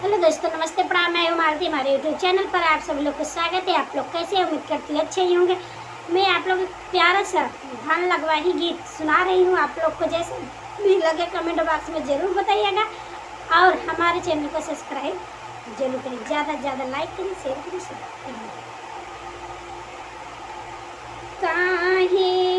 Hello दोस्तों, नमस्ते, प्रणाम। मैं हूँ मालती। हमारे यूट्यूब चैनल पर आप सभी लोग को स्वागत है। आप लोग कैसे हैं? उम्मीद करती अच्छे ही होंगे। मैं आप लोग प्यारा सा धान लगवा ही गीत सुना रही हूँ। आप लोग को जैसे भी लगे कमेंट बॉक्स में ज़रूर बताइएगा और हमारे चैनल को सब्सक्राइब जरूर करें। ज़्यादा से ज़्यादा लाइक करें, शेयर करें, सब्सक्राइब करें। काहे